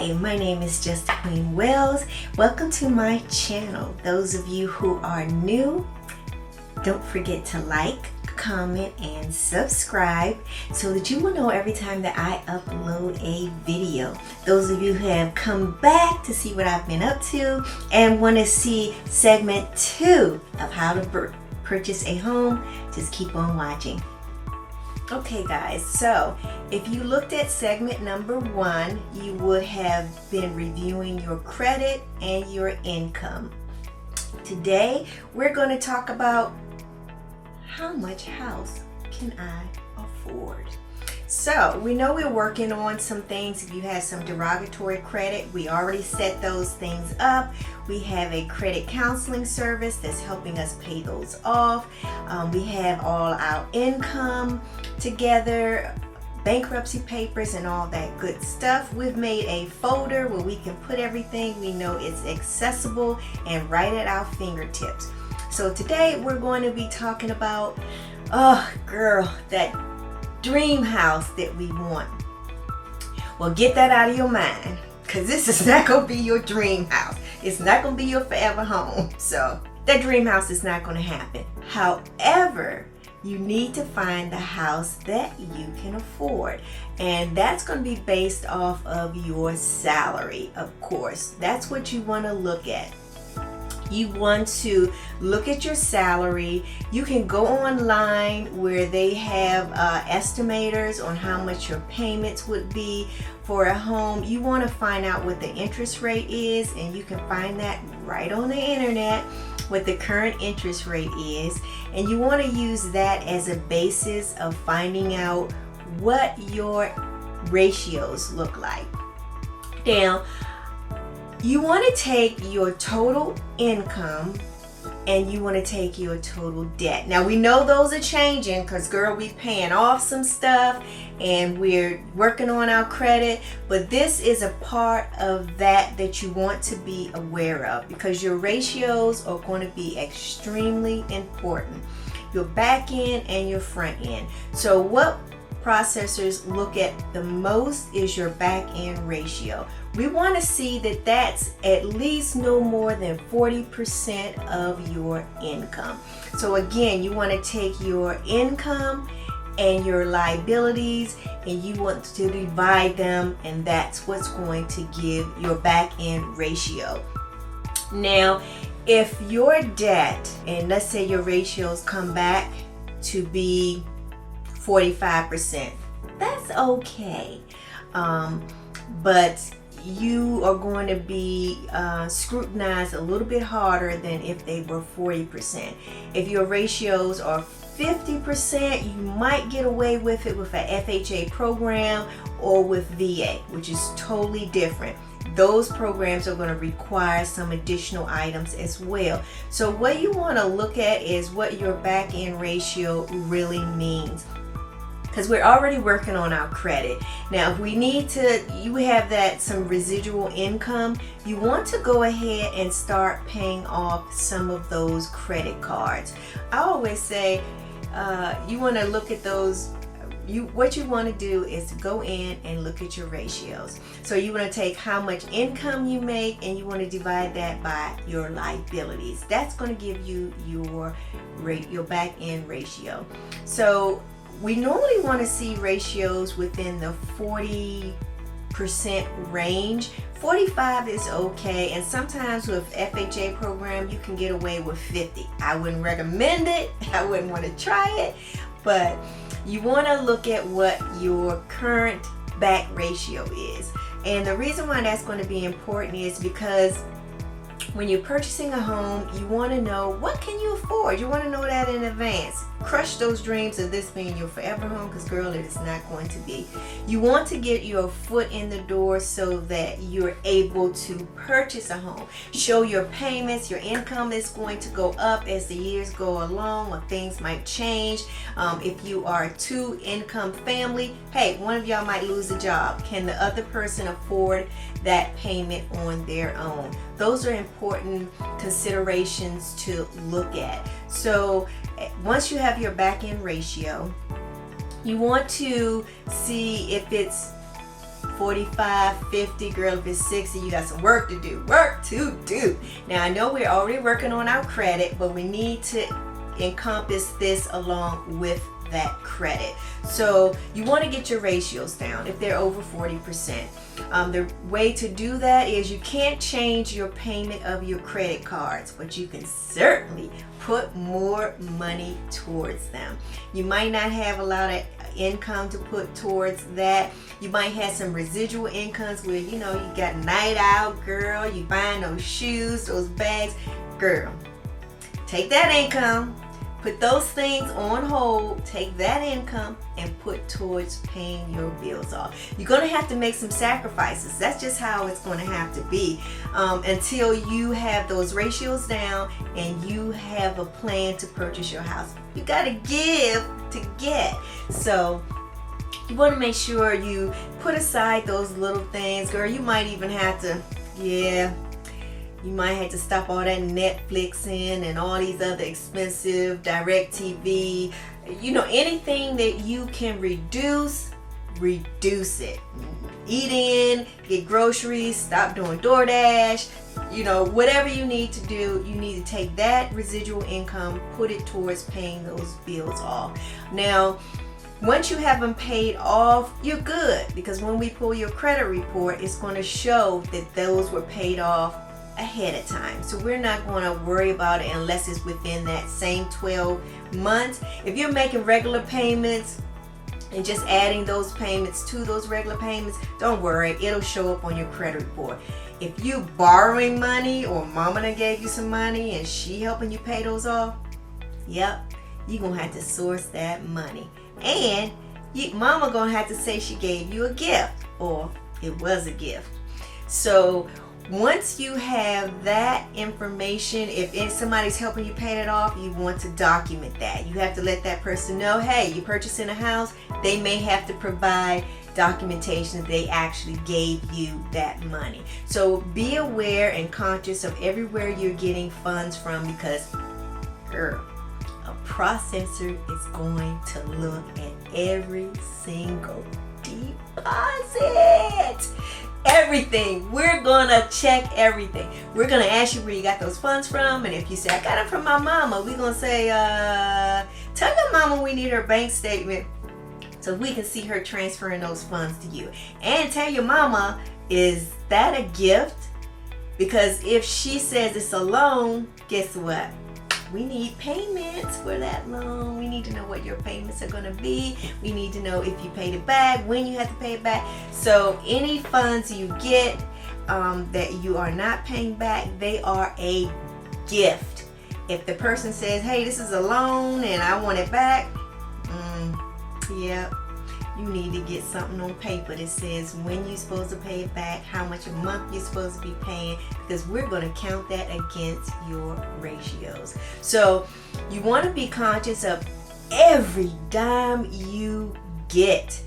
Hi, my name is Just Queen Wells. Welcome to my channel. Those of you who are new, don't forget to like, comment, and subscribe so that you will know every time that I upload a video. Those of you who have come back to see what I've been up to and want to see segment 2 of how to purchase a home, just keep on watching. Okay guys, so if you looked at segment number 1, you would have been reviewing your credit and your income. Today, we're going to talk about how much house can I afford? So we know we're working on some things. If you have some derogatory credit, we already set those things up. We have a credit counseling service that's helping us pay those off. We have all our income together, bankruptcy papers and all that good stuff. We've made a folder where we can put everything. We know it's accessible and right at our fingertips. So today we're going to be talking about, that dream house that we want. Well, get that out of your mind, because this is not going to be your dream house. It's not going to be your forever home. So that dream house is not going to happen. However, you need to find the house that you can afford. And that's going to be based off of your salary, of course. That's what you want to look at. You want to look at your salary. You can go online where they have estimators on how much your payments would be for a home. You want to find out what the interest rate is, and you can find that right on the internet, what the current interest rate is, and you want to use that as a basis of finding out what your ratios look like. Now, you want to take your total income and you want to take your total debt. Now we know those are changing because girl, we paying off some stuff and we're working on our credit, but this is a part of that you want to be aware of, because your ratios are going to be extremely important. Your back end and your front end. So what processors look at the most is your back end ratio. We want to see that that's at least no more than 40% of your income. So again, you want to take your income and your liabilities and you want to divide them, and that's what's going to give your back end ratio. Now, if your debt, and let's say your ratios come back to be 45%, that's okay, but you are going to be scrutinized a little bit harder than if they were 40%. If your ratios are 50%, you might get away with it with an FHA program or with VA, which is totally different. Those programs are going to require some additional items as well. So what you want to look at is what your back end ratio really means, because we're already working on our credit. Now, if we need to, you have that some residual income, you want to go ahead and start paying off some of those credit cards. I always say you want to look at those. What you want to do is to go in and look at your ratios. So you want to take how much income you make and you want to divide that by your liabilities. That's going to give you your back end ratio. So we normally want to see ratios within the 40% range. 45 is okay, and sometimes with FHA program you can get away with 50. I wouldn't recommend it. I wouldn't want to try it, but you want to look at what your current back ratio is. And the reason why that's going to be important is because when you're purchasing a home, you want to know what can you afford. You want to know that in advance. Crush those dreams of this being your forever home, because girl, it is not going to be. You want to get your foot in the door so that you're able to purchase a home. Show your payments. Your income is going to go up as the years go along, or things might change. If you are a 2-income family, hey, one of y'all might lose a job. Can the other person afford that payment on their own? Those are important considerations to look at. So once you have your back end ratio, you want to see if it's 45, 50, girl, if it's 60, you got some work to do. Work to do. Now, I know we're already working on our credit, but we need to encompass this along with that credit. So you want to get your ratios down if they're over 40%. The way to do that is you can't change your payment of your credit cards, but you can certainly put more money towards them. You might not have a lot of income to put towards that. You might have some residual incomes where you got night out, girl, you buying those shoes, those bags. Girl, take that income, put those things on hold, take that income and put towards paying your bills off. You're going to have to make some sacrifices. That's just how it's going to have to be until you have those ratios down and you have a plan to purchase your house. You got to give to get. So you want to make sure you put aside those little things. Girl, you might even have to, you might have to stop all that Netflixing and all these other expensive DirecTV. Anything that you can reduce it. Eat in, get groceries, stop doing DoorDash. Whatever you need to do, you need to take that residual income, put it towards paying those bills off. Now, once you have them paid off, you're good, because when we pull your credit report, it's going to show that those were paid off ahead of time. So we're not going to worry about it unless it's within that same 12 months. If you're making regular payments and just adding those payments to those regular payments, don't worry, it'll show up on your credit report. If you borrowing money or mama done gave you some money and she helping you pay those off, yep, you're going to have to source that money. And mama going to have to say she gave you a gift or it was a gift. So once you have that information, if somebody's helping you pay it off, you want to document that. You have to let that person know, hey, you're purchasing a house. They may have to provide documentation that they actually gave you that money. So be aware and conscious of everywhere you're getting funds from, because, girl, a processor is going to look at every single deposit. Everything. We're gonna check everything. We're gonna ask you where you got those funds from, and if you say I got them from my mama, we're gonna say tell your mama we need her bank statement so we can see her transferring those funds to you. And tell your mama, is that a gift? Because if she says it's a loan, guess what? We need payments for that loan. We need to know what your payments are going to be. We need to know if you paid it back, when you have to pay it back. So any funds you get that you are not paying back, they are a gift. If the person says, hey, this is a loan and I want it back, you need to get something on paper that says when you're supposed to pay it back, how much a month you're supposed to be paying, because we're going to count that against your ratios. So you want to be conscious of every dime you get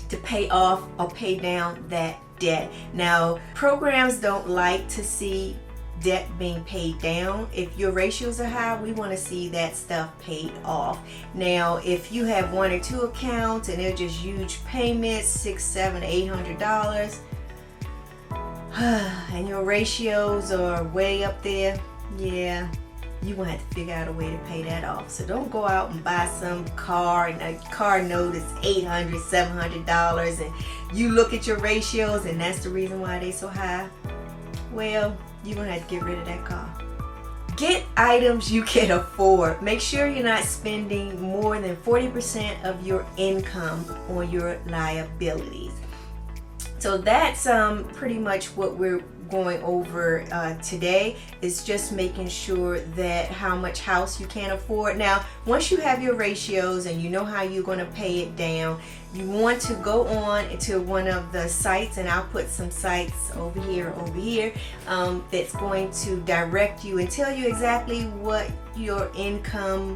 to pay off or pay down that debt. Now, programs don't like to see debt being paid down. If your ratios are high, we want to see that stuff paid off. Now, if you have one or two accounts and they're just huge payments, $600, $700, $800, and your ratios are way up there, you're gonna have to figure out a way to pay that off. So don't go out and buy some car and a car note is $800, $700, and you look at your ratios and that's the reason why they're so high. Well, you're gonna have to get rid of that car. Get items you can afford. Make sure you're not spending more than 40% of your income on your liabilities. So that's pretty much what we're going over today, is just making sure that how much house you can afford. Now, once you have your ratios and you know how you're going to pay it down, you want to go on to one of the sites, and I'll put some sites over here, that's going to direct you and tell you exactly what your income,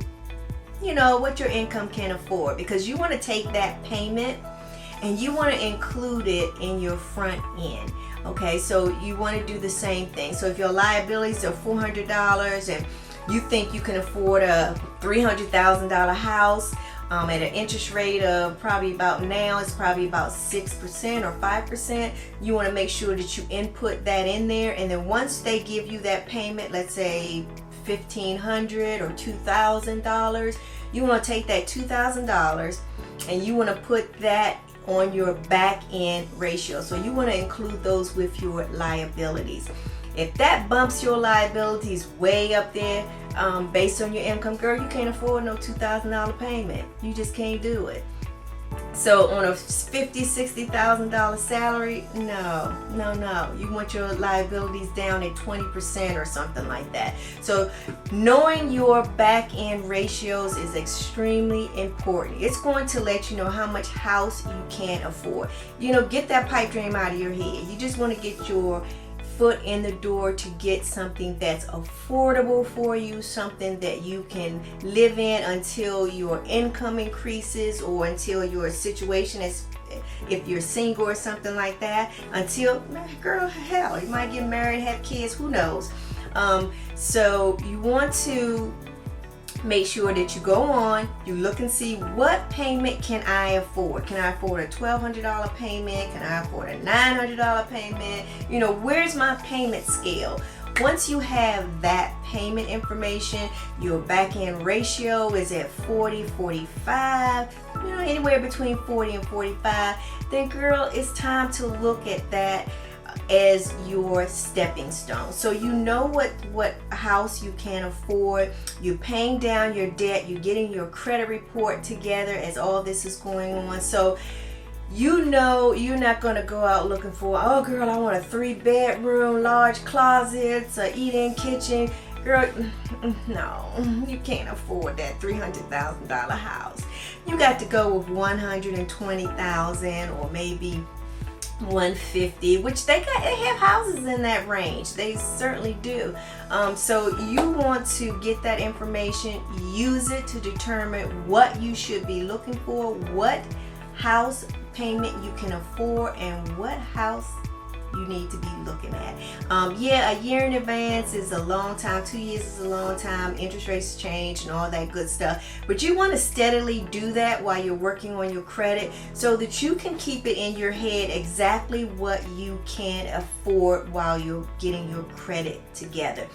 what your income can afford, because you want to take that payment and you want to include it in your front end. Okay, so you want to do the same thing. So if your liabilities are $400 and you think you can afford a $300,000 house, at an interest rate of probably about now, it's probably about 6% or 5%. You want to make sure that you input that in there, and then once they give you that payment, let's say $1,500 or $2,000, you want to take that $2,000 and you want to put that on your back end ratio. So you want to include those with your liabilities. If that bumps your liabilities way up there, based on your income, girl, you can't afford no $2,000 payment. You just can't do it. So on a $50,000-$60,000 salary, no. You want your liabilities down at 20% or something like that. So knowing your back end ratios is extremely important. It's going to let you know how much house you can afford. Get that pipe dream out of your head. You just want to get your foot in the door to get something that's affordable for you, something that you can live in until your income increases, or until your situation is, if you're single or something like that, until, girl, hell, you might get married, have kids, who knows. So you want to make sure that you go on, you look and see, what payment can I afford? Can I afford a $1,200 payment? Can I afford a $900 payment? Where's my payment scale? Once you have that payment information, your back end ratio is at 40, 45, anywhere between 40 and 45, then girl, it's time to look at that as your stepping stone. So you know what house you can afford. You're paying down your debt. You're getting your credit report together as all this is going on. So you're not going to go out looking for, oh girl, I want a 3-bedroom, large closets, a eat-in kitchen. Girl, no, you can't afford that $300,000 house. You got to go with $120,000 or maybe $150,000, which they have houses in that range. They certainly do. So you want to get that information, use it to determine what you should be looking for, what house payment you can afford, and what house you need to be looking at. A year in advance is a long time. 2 years is a long time. Interest rates change and all that good stuff. But you want to steadily do that while you're working on your credit, so that you can keep it in your head exactly what you can afford while you're getting your credit together.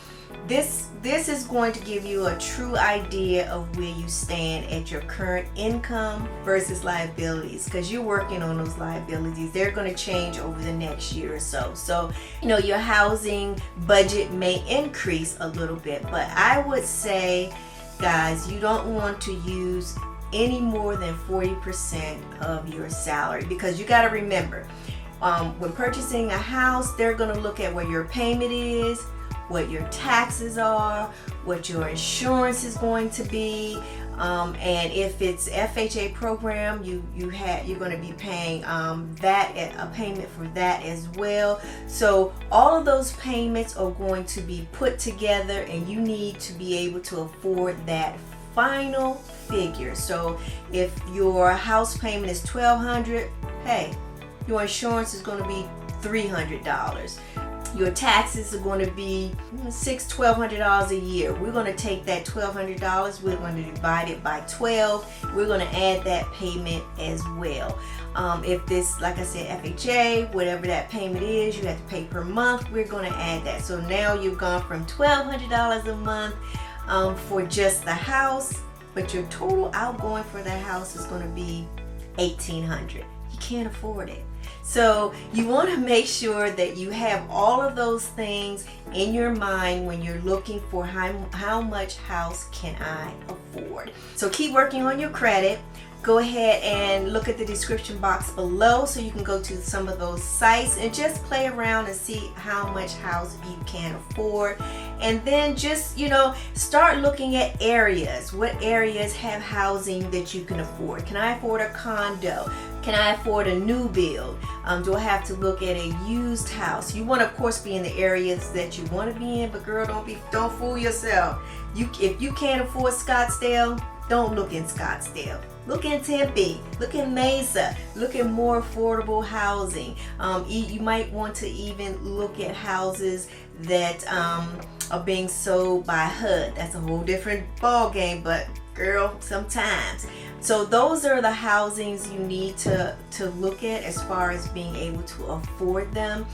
This is going to give you a true idea of where you stand at your current income versus liabilities, because you're working on those liabilities. They're going to change over the next year or so. So, your housing budget may increase a little bit, but I would say, guys, you don't want to use any more than 40% of your salary, because you got to remember, when purchasing a house, they're going to look at what your payment is, what your taxes are, what your insurance is going to be, and if it's FHA program, you're going to be paying a payment for that as well. So all of those payments are going to be put together, and you need to be able to afford that final figure. So if your house payment is $1,200, hey, your insurance is going to be $300. Your taxes are going to be $1,200 a year. We're going to take that $1,200, we're going to divide it by 12. We're going to add that payment as well. If this, like I said, FHA, whatever that payment is, you have to pay per month, we're going to add that. So now you've gone from $1,200 a month for just the house, but your total outgoing for that house is going to be $1,800. You can't afford it. So you want to make sure that you have all of those things in your mind when you're looking for how much house can I afford. So keep working on your credit. Go ahead and look at the description box below so you can go to some of those sites and just play around and see how much house you can afford. And then just, start looking at areas. What areas have housing that you can afford? Can I afford a condo? Can I afford a new build? Do I have to look at a used house? You want to, of course, be in the areas that you want to be in, but girl, don't fool yourself. If you can't afford Scottsdale, don't look in Scottsdale. Look in Tempe, look in Mesa, look at more affordable housing. You might want to even look at houses that are being sold by HUD. That's a whole different ball game, but girl, sometimes. So those are the housings you need to look at as far as being able to afford them.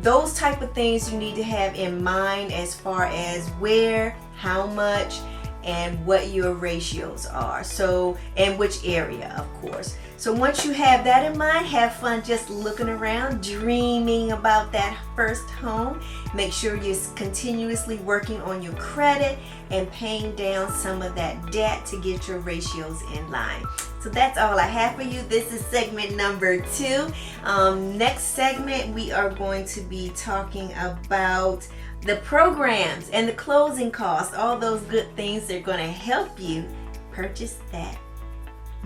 Those type of things you need to have in mind as far as where, how much, and what your ratios are. So, and which area, of course. So once you have that in mind, have fun just looking around, dreaming about that first home. Make sure you're continuously working on your credit and paying down some of that debt to get your ratios in line. So that's all I have for you. This is segment number 2. Next segment, we are going to be talking about the programs and the closing costs, all those good things that are going to help you purchase that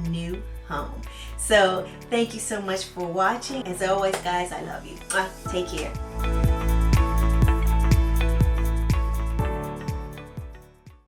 new home. So thank you so much for watching. As always, guys, I love you. Take care.